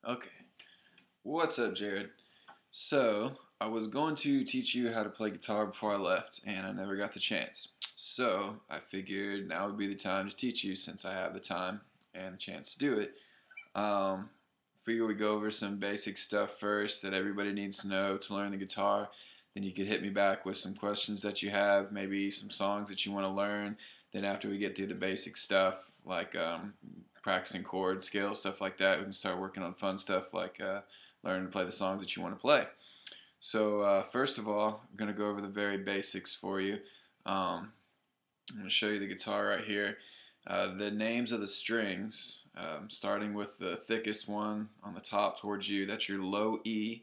Okay. What's up, Jared? So, I was going to teach you how to play guitar before I left, and I never got the chance. So, I figured now would be the time to teach you since I have the time and the chance to do it. Um, Figure we go over some basic stuff first that everybody needs to know to learn the guitar. Then you could hit me back with some questions that you have, maybe some songs that you want to learn. Then after we get through the basic stuff, like practicing chord scales, stuff like that, we can start working on fun stuff like learning to play the songs that you want to play. So first of all, I'm going to go over the very basics for you. I'm going to show you the guitar right here. The names of the strings, starting with the thickest one on the top towards you, that's your low E,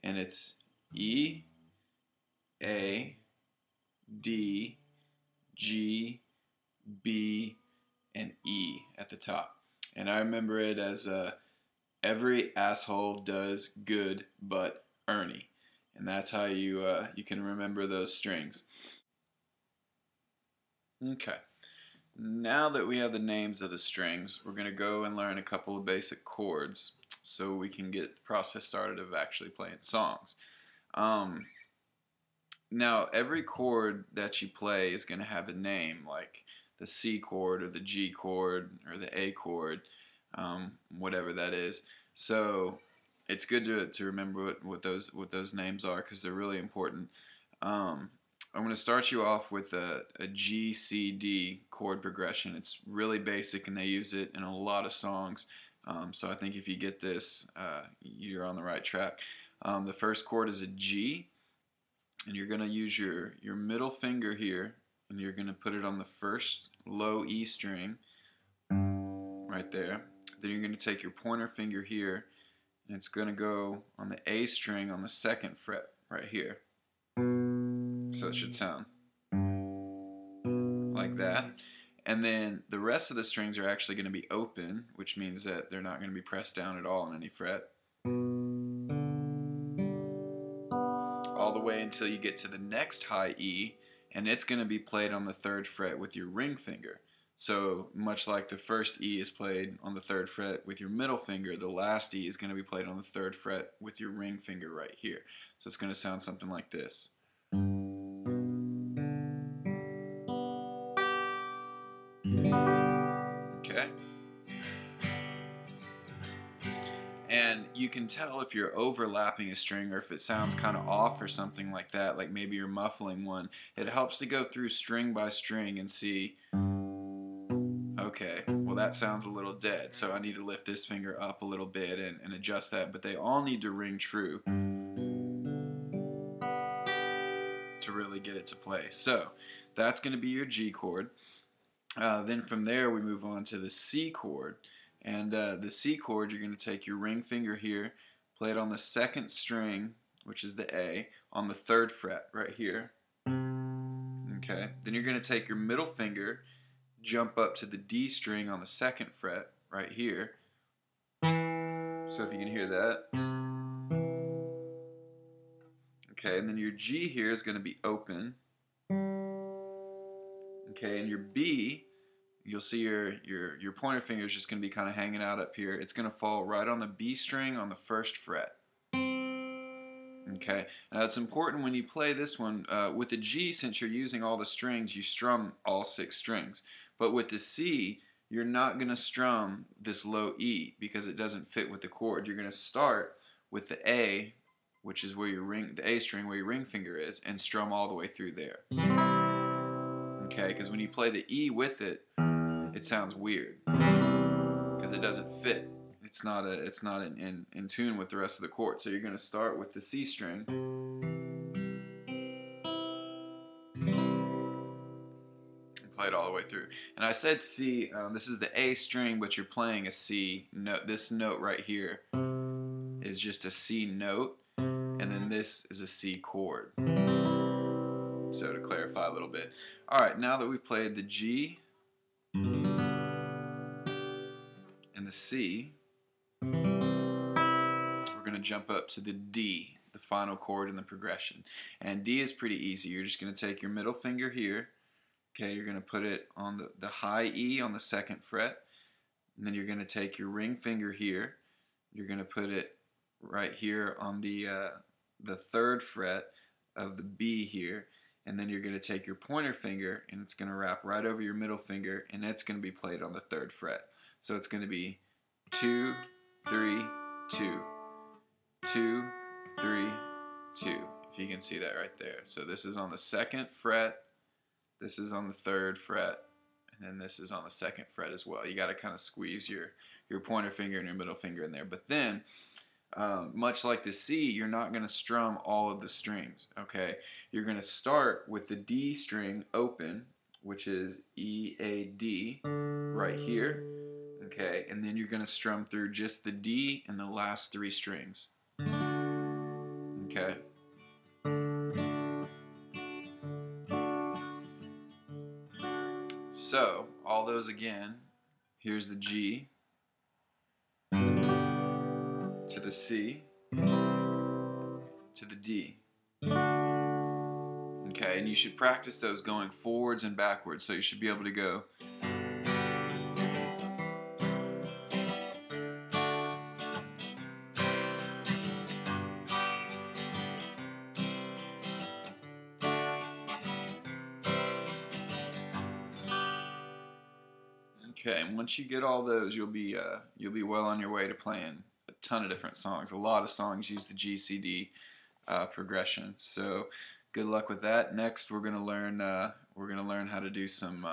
and it's E, A, D, G, B, and E at the top. And I remember it as every asshole does good but Ernie. And that's how you can remember those strings. Okay. Now that we have the names of the strings, we're going to go and learn a couple of basic chords so we can get the process started of actually playing songs. Now, every chord that you play is going to have a name, like the C chord or the G chord or the A chord, whatever that is. So it's good to remember what those names are because they're really important. I'm going to start you off with a G, C, D chord progression. It's really basic and they use it in a lot of songs. So I think if you get this, you're on the right track. The first chord is a G, and you're going to use your middle finger here, and you're going to put it on the first low E string right there. Then you're going to take your pointer finger here, and it's going to go on the A string on the second fret right here. So it should sound like that. And then the rest of the strings are actually going to be open, which means that they're not going to be pressed down at all on any fret. All the way until you get to the next high E, and it's going to be played on the third fret with your ring finger. So much like the first E is played on the third fret with your middle finger, the last E is going to be played on the third fret with your ring finger right here. So it's going to sound something like this. Okay? And you can tell if you're overlapping a string or if it sounds kind of off or something like that, like maybe you're muffling one. It helps to go through string by string and see, okay, well that sounds a little dead, so I need to lift this finger up a little bit and adjust that, but they all need to ring true to really get it to play. So that's going to be your G chord. Then from there we move on to the C chord. And the C chord, you're going to take your ring finger here, play it on the second string, which is the A, on the third fret right here. Okay. Then you're going to take your middle finger, jump up to the D string on the second fret right here. So if you can hear that. Okay, and then your G here is going to be open. Okay, and your B, you'll see your pointer finger is just going to be kind of hanging out up here. It's going to fall right on the B string on the first fret. Okay, now it's important when you play this one, with the G, since you're using all the strings, you strum all 6 strings. But with the C, you're not going to strum this low E because it doesn't fit with the chord. You're going to start with the A, which is where the A string where your ring finger is, and strum all the way through there. Okay, because when you play the E with it, it sounds weird because it doesn't fit. It's not in tune with the rest of the chord. So you're going to start with the C string and play it all the way through. And I said C. This is the A string, but you're playing a C note. This note right here is just a C note, and then this is a C chord. So to clarify a little bit. All right, now that we've played the G and the C, we're going to jump up to the D, the final chord in the progression. And D is pretty easy. You're just going to take your middle finger here. Okay, you're going to put it on the high E on the second fret. And then you're going to take your ring finger here. you're going to put it right here on the 3rd fret of the B here, and then you're going to take your pointer finger and it's going to wrap right over your middle finger, and it's going to be played on the 3rd fret. So it's going to be 2, 3, 2, 2, 3, 2. If you can see that right there. So this is on the 2nd fret, this is on the 3rd fret, and then this is on the 2nd fret as well. You got to kind of squeeze your pointer finger and your middle finger in there. But then, much like the C, you're not going to strum all of the strings, okay? You're going to start with the D string open, which is E, A, D, right here, okay? And then you're going to strum through just the D and the last 3 strings, okay? So, all those again, here's the G, to the C, to the D. Okay, and you should practice those going forwards and backwards, so you should be able to go. Okay, and once you get all those, you'll be well on your way to playing a ton of different songs. A lot of songs use the G C D progression. So good luck with that. Next, we're gonna learn how to do some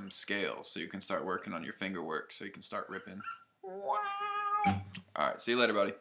scales, so you can start working on your finger work, so you can start ripping. All right, see you later, buddy.